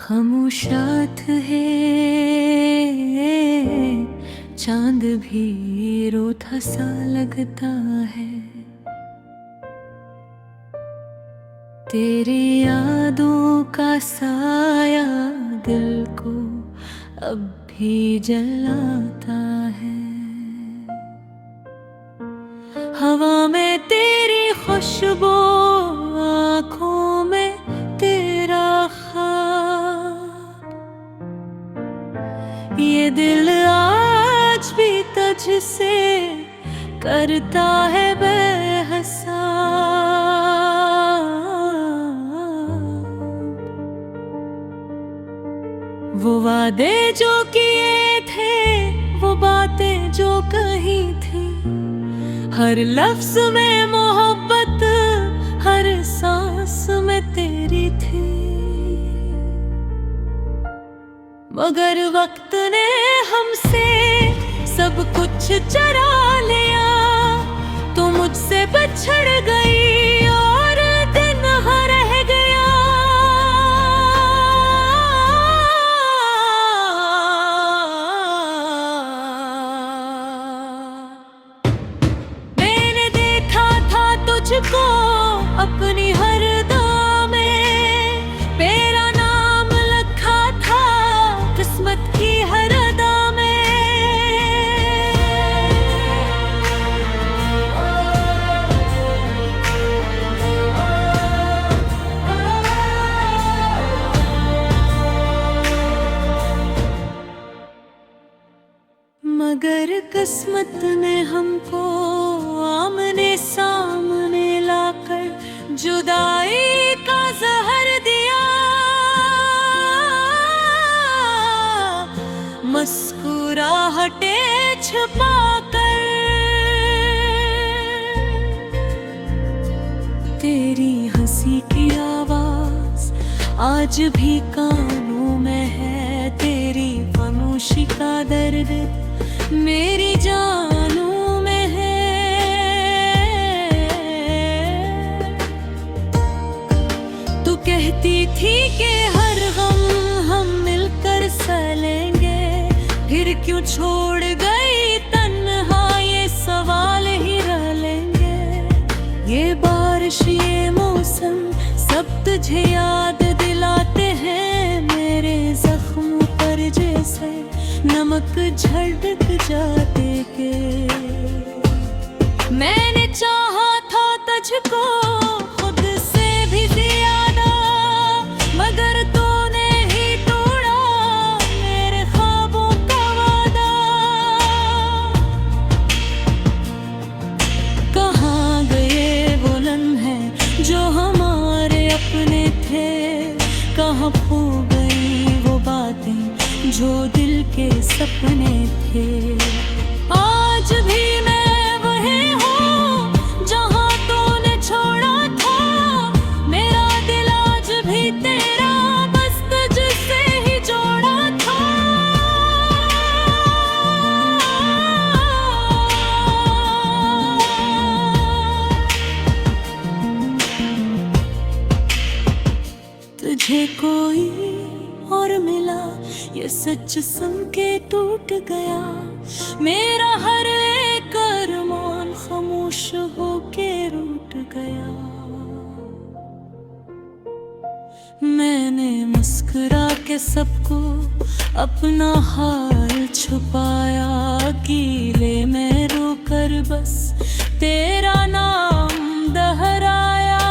खामोशात है चांद भी रोता सा लगता है। तेरी यादों का साया दिल को अब भी जलाता है। हवा में तेरी खुशबू, आँखों में तेरा ख्वाब, ये दिल आज भी तुझसे करता है बेहिसाब। वो वादे जो किए थे, वो बातें जो कही थी, हर लफ्ज में मोहब्बत, हर सांस में तेरी थी। मगर वक्त ने हमसे सब कुछ चरा लिया, तो मुझसे बिछड़ गई और दिन रह गया। मैंने देखा था तुझको अपनी हर अदा में, मेरा नाम लिखा था किस्मत की हर अदा में। मगर किस्मत ने हमको आमने सामने लाकर जुदाई का जहर दिया। मुस्कुराहटे छुपाकर तेरी हंसी की आवाज आज भी कानों में है। तेरी खामोशी का दर्द मेरी जानों में है। तू कहती थी कि हर गम हम मिलकर सलेंगे, फिर क्यों छोड़ गई तन्हा ये सवाल ही रह लेंगे। ये बारिश ये मौसम सब तुझे याद दिलाते हैं, मेरे जख्मों पर जैसे नमक झड़क जाते के। मैंने चाहा था तुझको खुद से भी ज्यादा, मगर तूने ही तोड़ा मेरे ख्वाबों का वादा। कहाँ गए वो लम्हे जो हमारे अपने थे, कहाँ खो गई वो बातें जो दिल के सपने थे। आज भी मैं वही हूँ जहाँ तूने छोड़ा था, मेरा दिल आज भी तेरा बस तुझसे ही जोड़ा था। तुझे कोई और मिला, ये सच सुन के टूट गया। मेरा हर एक अरमान खामोश होके रूठ गया। मैंने मुस्कुरा के सबको अपना हाल छुपाया, गीले में रोकर बस तेरा नाम दोहराया।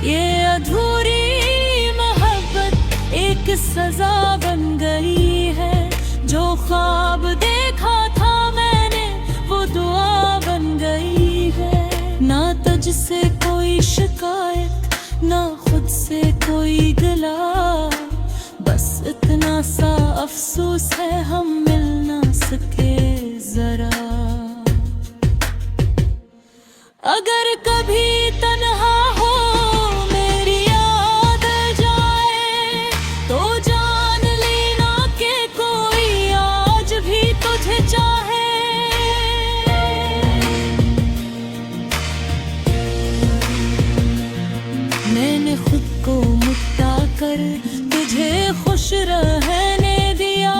ये अधूरी मोहब्बत एक सजा बन गई है, जो ख्वाब देखा था मैंने वो दुआ बन गई है। ना तुझसे कोई शिकायत, ना खुद से कोई गिला, बस इतना सा अफसोस है हम मिल ना सके जरा। अगर कभी तन्हा हो मेरी याद जाए, तो जान लेना कि कोई आज भी तुझे खुश रहने दिया।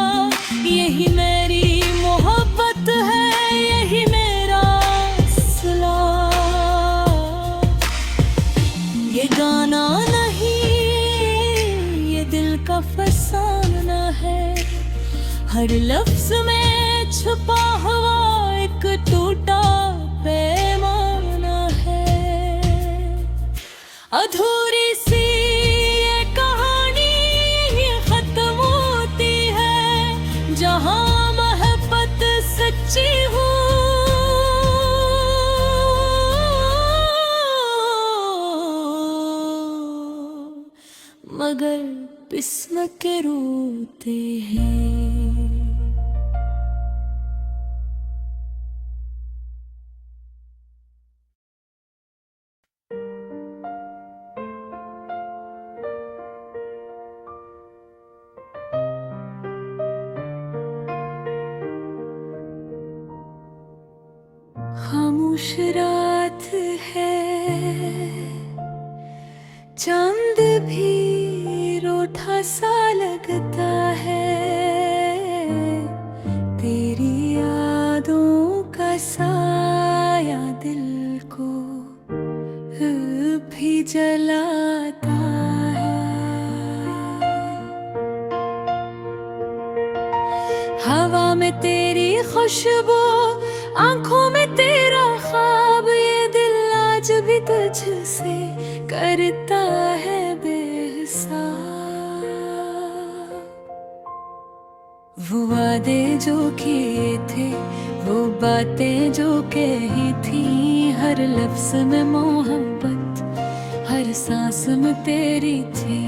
यही मेरी मोहब्बत है, यही मेरा सिला। ये गाना नहीं, ये दिल का फसाना है। हर लफ्ज में छुपा हुआ एक टूटा पैमाना है। अधूरी सी ये कहानी ये खत्म होती है, जहां मोहब्बत सच्ची हो। मगर किस्म के रोते हैं। खामोश रात है, चांद भी रूठा सा लगता है। तेरी यादों का साया दिल को भी जलाता है। हवा में तेरी खुशबू, आंखों में तेरा ख्वाब, ये दिल आज भी तुझसे करता है बेहिसाब। वो वादे जो किए थे, वो बातें जो कही थी, हर लफ्ज में मोहब्बत, हर सांस में तेरी थी।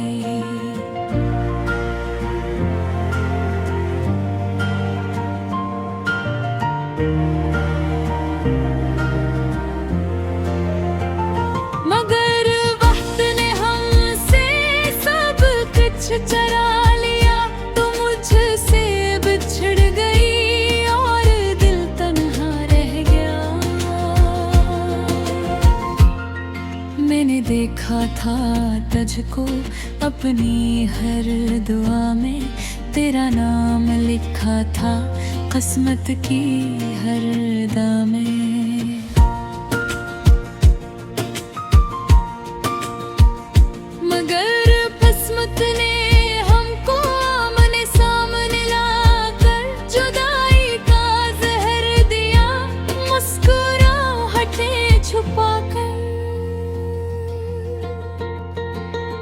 चरा लिया तो मुझसे बिछड़ गई और दिल तन्हा रह गया। मैंने देखा था तुझको अपनी हर दुआ में, तेरा नाम लिखा था किस्मत की हर दा में।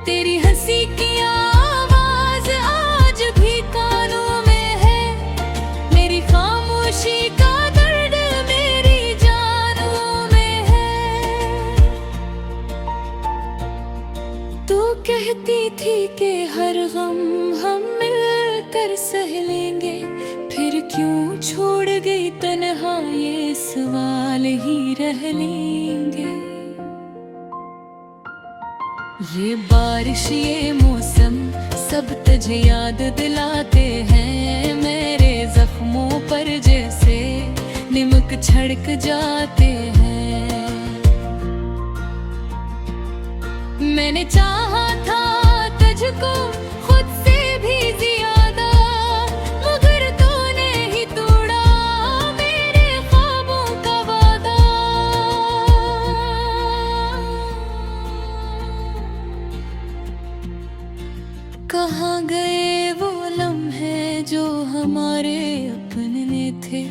तेरी हंसी की आवाज आज भी कानों में है, मेरी खामोशी का दर्द मेरी जानों में है। तू कहती थी कि हर गम हम मिलकर सह लेंगे, फिर क्यों छोड़ गई तन्हा, ये सवाल ही रह लेंगे। ये बारिश ये मौसम सब तुझे याद दिलाते हैं, मेरे जख्मों पर जैसे निमक छिड़क जाते हैं। मैंने चाहा था तुझको खुद से भी ज्यादा, मगर तूने ही तोड़ा मेरे ख्वाबों का वादा। कहाँ गए वो लम्हे जो हमारे अपने थे,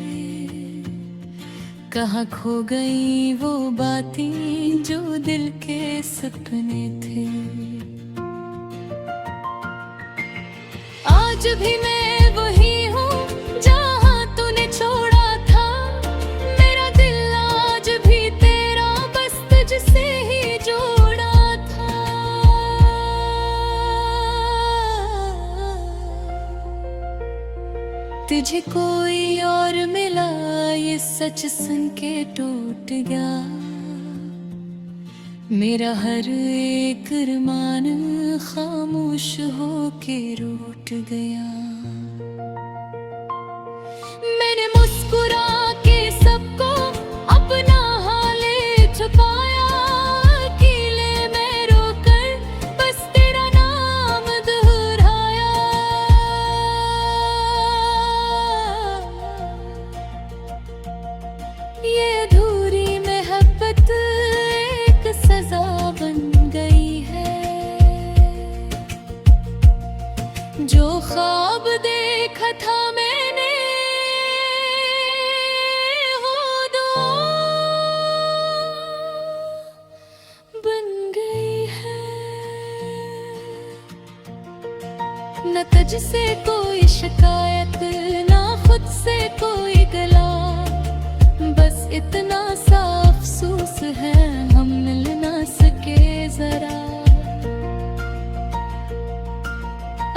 कहाँ खो गई वो बातें जो दिल के सपने थे। आज भी मैं वही हूँ जहाँ तूने छोड़ा था, मेरा दिल आज भी तेरा बस तुझसे ही जोड़ा था। तुझे कोई और मिला ये सच सुन के टूट गया, मेरा हर एक अरमान खामोश हो के रूठ गया। मैंने मुस्कुरा के सबको अपना हाल छुपाया, अकेले में रोकर बस तेरा नाम दोहराया। जो ख्वाब देखा था मैंने वो दुआ बन गई है। न तुझसे कोई शिकायत, ना खुद से कोई गला, बस इतना सा अफसोस है हम मिल ना सके जरा।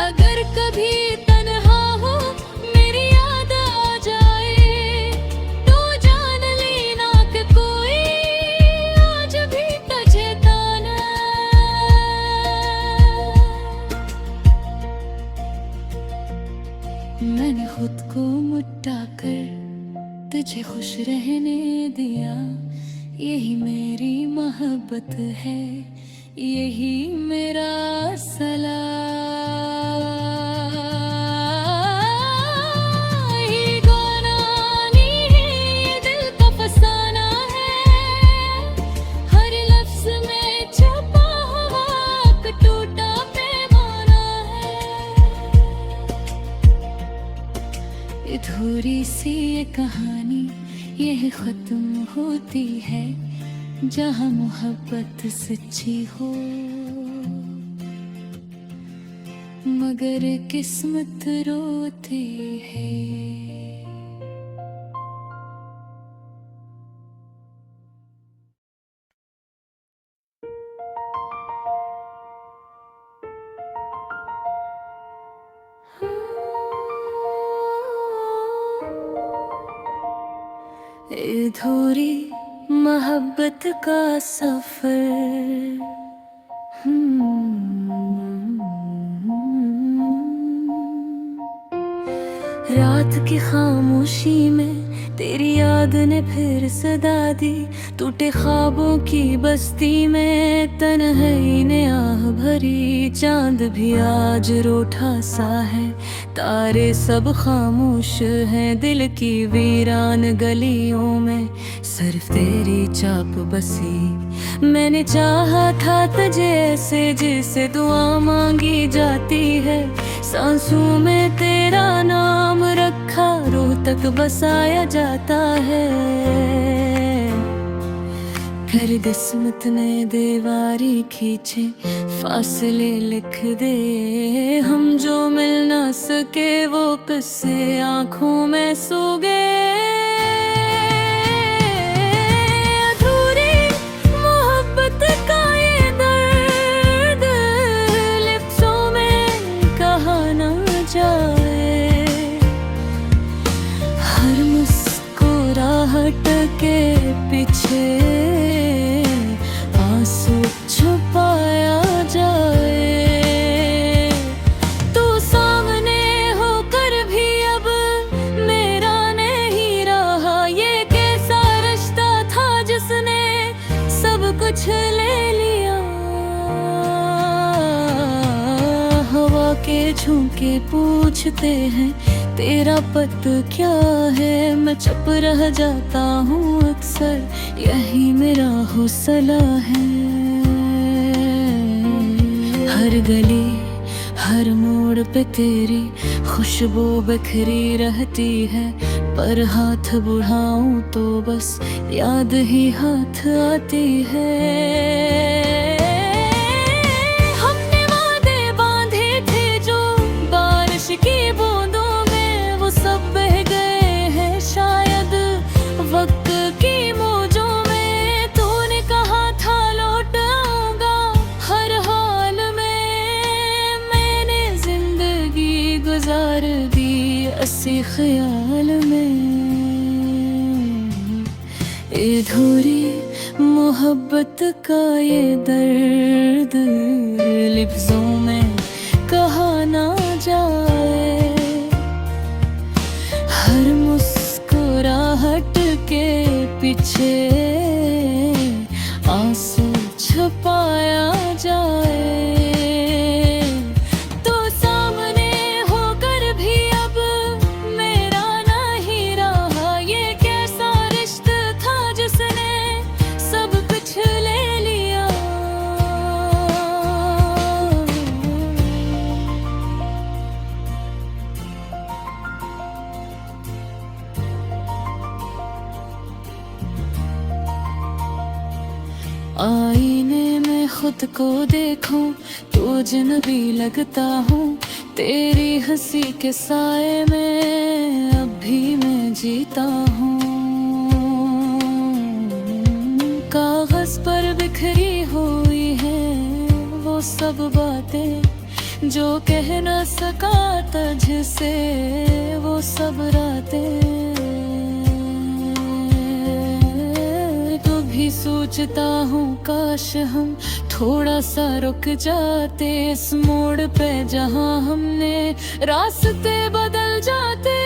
अगर कभी तन्हा हो मेरी याद आ जाए, तो जान लेना कि कोई आज भी तुझे ताना। मैंने खुद को मिटा कर तुझे खुश रहने दिया, यही मेरी मोहब्बत है, यही मेरा सलाम। ये गाना नहीं है, ये दिल का फसाना है, हर लफ्ज में छुपा हुआ एक टूटा पैमाना है। अधूरी सी ये कहानी यह खत्म होती है, जहाँ मोहब्बत सच्ची हो, मगर किस्मत रोती है। अधूरी मोहब्बत का सफर, रात की खामोशी में तेरी याद ने फिर सदा दी, टूटे ख्वाबों की बस्ती में तन्हाई ने आह भरी। चांद भी आज रूठा सा है, तारे सब खामोश हैं, दिल की वीरान गलियों में सिर्फ तेरी चाप बसी। मैंने चाहा था तुझे ऐसे जिसे दुआ मांगी जाती है, सांसों में तेरा नाम रखा, रूह तक बसाया जाता है। फिर किस्मत ने दीवारी खींचे, फासले लिख दे, हम जो मिल ना सके वो किस्से आंखों में सो गए। अधूरी मोहब्बत का ये दर्द लिप्सों में कहा ना जाए, हर मुस्कुराहट के पीछे आंसू छुपाया जाए। तू सामने होकर भी अब मेरा नहीं रहा, ये कैसा रिश्ता था जिसने सब कुछ ले लिया। हवा के झोंके पूछते हैं तेरा पत क्या है, मैं चुप रह जाता हूँ अक्सर, यही मेरा हौसला है। हर गली हर मोड़ पे तेरी खुशबू बिखरी रहती है, पर हाथ बढ़ाऊं तो बस याद ही हाथ आती है। हमने वादे बांधे थे जो बारिश की बूंदों में, वो सब बह गए हैं शायद वक्त की मौजों में। तूने कहा था लौट आऊंगा हर हाल में, मैंने जिंदगी गुजार दी इसी ख्याल में। अधूरी मोहब्बत का ये दर्द लिफ्ज़ों में कहा ना जाए, हर मुस्कुराहट के पीछे आंसू छुपाया जाए। तो सामने होकर भी अब मेरा नहीं रहा, ये कैसा रिश्ता था जिसने सब कुछ ले लिया। आईने में खुद को देखूं तो अजनबी लगता हूँ। तेरी हंसी के साए में अब भी मैं जीता हूँ। कागज पर बिखरी हुई है वो सब बातें जो कह न सका तुझसे, वो सब रातें। तो भी सोचता हूँ काश हम थोड़ा सा रुक जाते इस मोड़ पे जहाँ हमने रास्ते बदल जाते।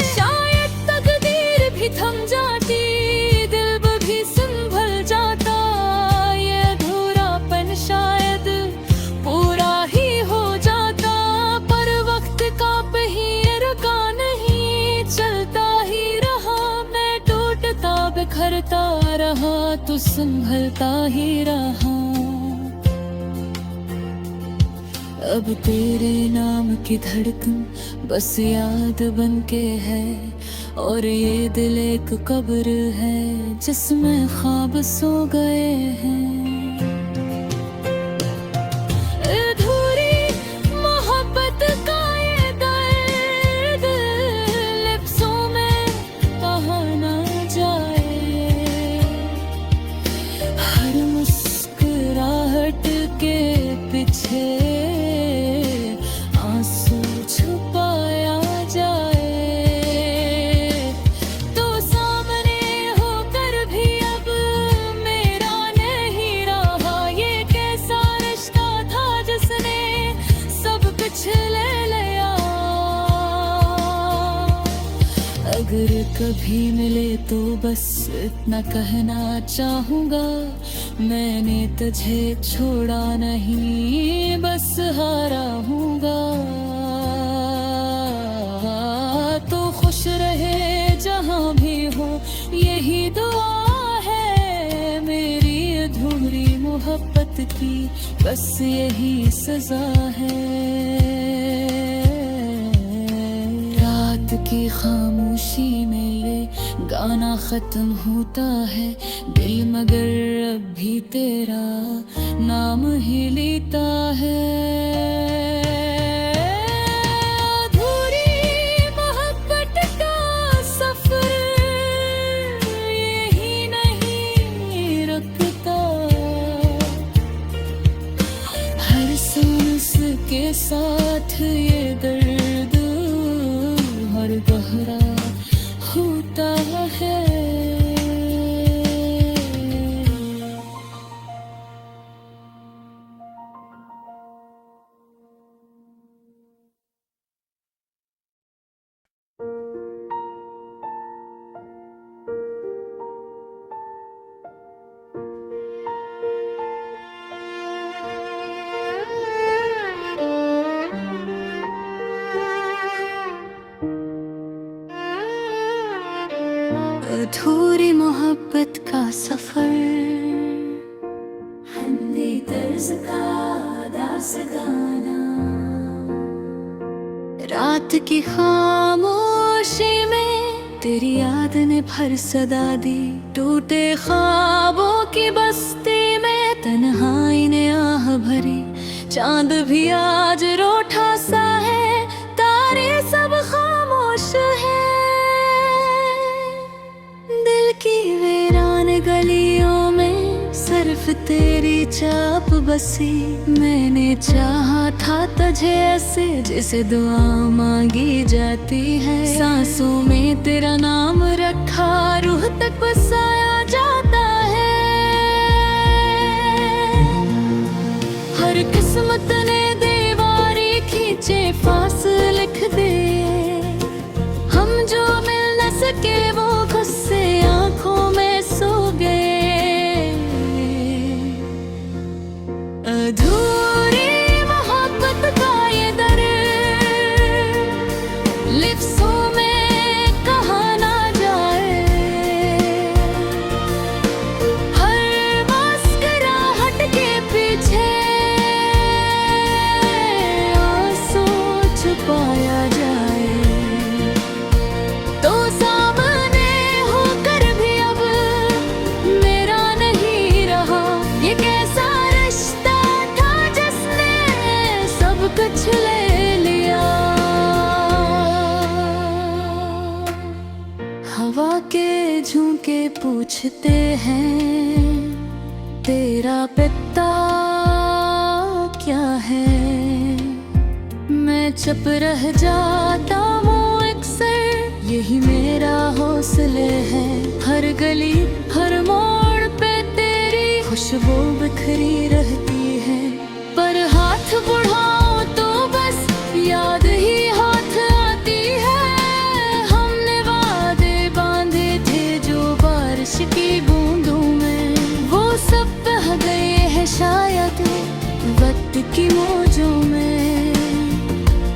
शायद तकदीर भी थम जाती, दिल भी संभल जाता। ये अधूरापन शायद पूरा ही हो जाता, पर वक्त का पहिया रुका नहीं, चलता ही रहा। मैं टूटता बिखरता रहा तो संभलता ही रहा। अब तेरे नाम की धड़कन बस याद बन के है, और ये दिल एक कब्र है जिसमें ख्वाब सो गए हैं। अधूरी मोहब्बत का ये दर्द लिप्सों में कहा ना जाए। हर मुस्कुराहट के पीछे आंसू छुपाया जाए, तो सामने होकर भी अब मेरा नहीं रहा। ये कैसा रिश्ता था जिसने सब कुछ ले लिया। अगर कभी मिले तो बस इतना कहना चाहूँगा, मैंने तुझे छोड़ा नहीं, बस हारा हूँगा। तो खुश रहे जहाँ भी हो, यही दुआ है मेरी अधूरी मोहब्बत की, बस यही सजा है। रात की खामोशी में ये गाना खत्म होता है, दिल मगर अब भी तेरा नाम ही लेता है। अधूरी मोहब्बत का सफर यही नहीं रुकता, हर सांस के साथ ये दर्द हर गहरा होता है। अधूरी मोहब्बत का सफर, हमने तर्ज का दास गाना। रात की खामोशी में तेरी याद ने भर सदा दी, टूटे ख्वाबों की बस्ती में तन्हाई ने आह भरी। चांद भी आज रूठा सा है, तारे सब खामोश है। दिल की वीरान गलियों में सिर्फ तेरी चाप बसी। मैंने चाहा था तुझे ऐसे जैसे दुआ मांगी जाती है। सांसों में तेरा नाम रखा, रूह तक बसाया जाता है। हर किस्मत ने दीवारी खींचे फासले लिख दे, हम जो मिल न सके वो गुस्से आंखों में सो गए। अधूरी मोहब्बत का ये दर्द लिप्सों में कहा ना जाए। पूछते हैं तेरा पिता क्या है। मैं चुप रह जाता हूँ अक्सर, यही मेरा हौसले है। हर गली हर मोड़ पे तेरी खुशबू बिखरी रहती है। पर हाथ बढ़ाओ तो बस याद ही हाथ आती है। हमने वादे बांधे थे जो बारिश की बूंदों में, वो सब बह गए हैं शायद वक्त की मौजों में।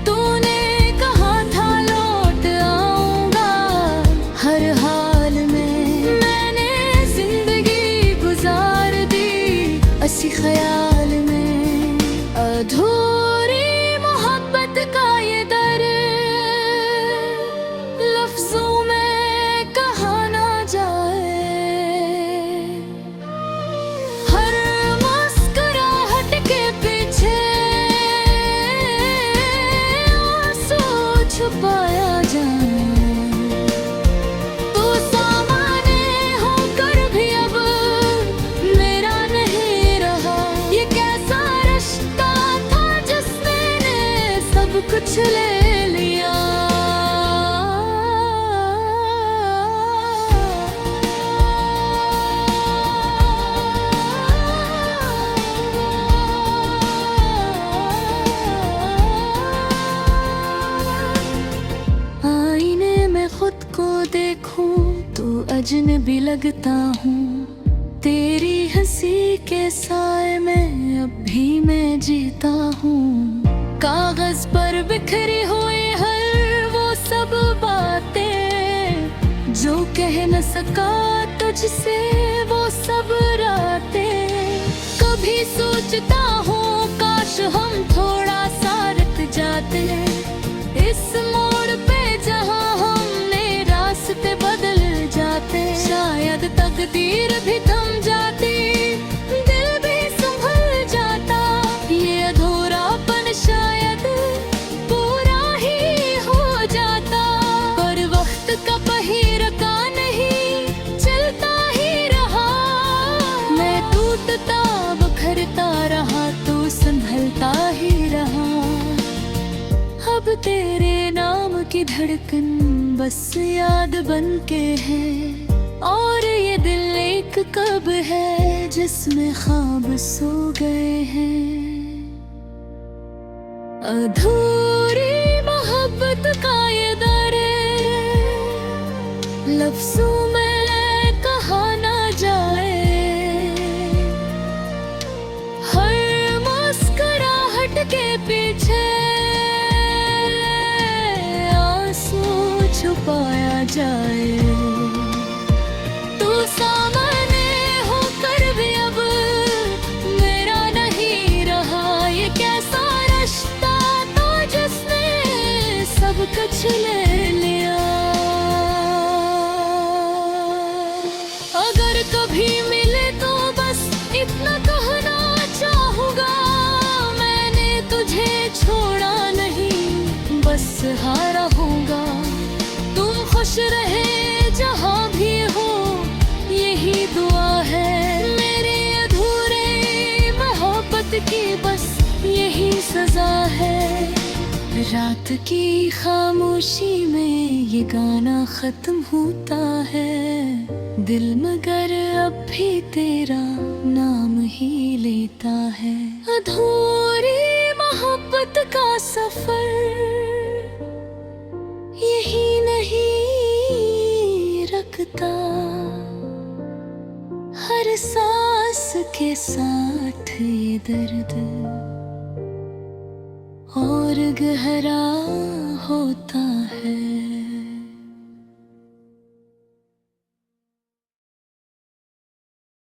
तूने कहा था लौट आऊंगा हर हाल में, मैंने जिंदगी गुजार दी इसी ख्याल में। अधूरी मोहब्बत का ये दर लफ्जों में कहा ना जाए। हर मुस्कुराहट के पीछे आंसू छुपाया जाए। तू सामने होकर भी अब मेरा नहीं रहा। ये कैसा रिश्ता था जिसने सब कुछ ले लिया। आईने में खुद को देखूं तो अजनबी लगता हूँ। तेरी हंसी के साए में अब भी मैं जीता हूँ। कागज पर बिखरी हुई हर वो सब बातें जो कह न सका तुझसे, वो सब रातें। कभी सोचता हूँ काश हम थोड़ा सा रुक जाते इस मोड़ पे जहाँ हमने रास्ते बदल जाते। शायद तकदीर भी थम जाती, दिल भी संभल जाता। ये अधूरापन शायद पूरा ही हो जाता। पर वक्त का पहिया नहीं चलता ही रहा। मैं टूटता बिखरता रहा, तू संभलता ही रहा। अब तेरे नाम की धड़कन बस याद बन के है। और ये दिल एक कब है जिसमें ख्वाब सो गए हैं। अधूरी मोहब्बत का ये दर लफ्जों में कहा ना जाए। हर मुस्कुराहट के पीछे छुपाया जाए। तू सामने होकर भी अब मेरा नहीं रहा। ये कैसा रिश्ता था जिसने सब कुछ ले लिया। अगर कभी मिले तो बस इतना कहना चाहूँगा, मैंने तुझे छोड़ा नहीं बस हारा होगा। तुम खुश रहे जहाँ भी हो यही दुआ है। मेरे अधूरे मोहब्बत की बस यही सजा है। रात की खामोशी में ये गाना खत्म होता है। दिल मगर अब भी तेरा नाम ही लेता है। अधूरी मोहब्बत का सफर यही नहीं रखता। हर सांस के साथ ये दर्द और गहरा होता है।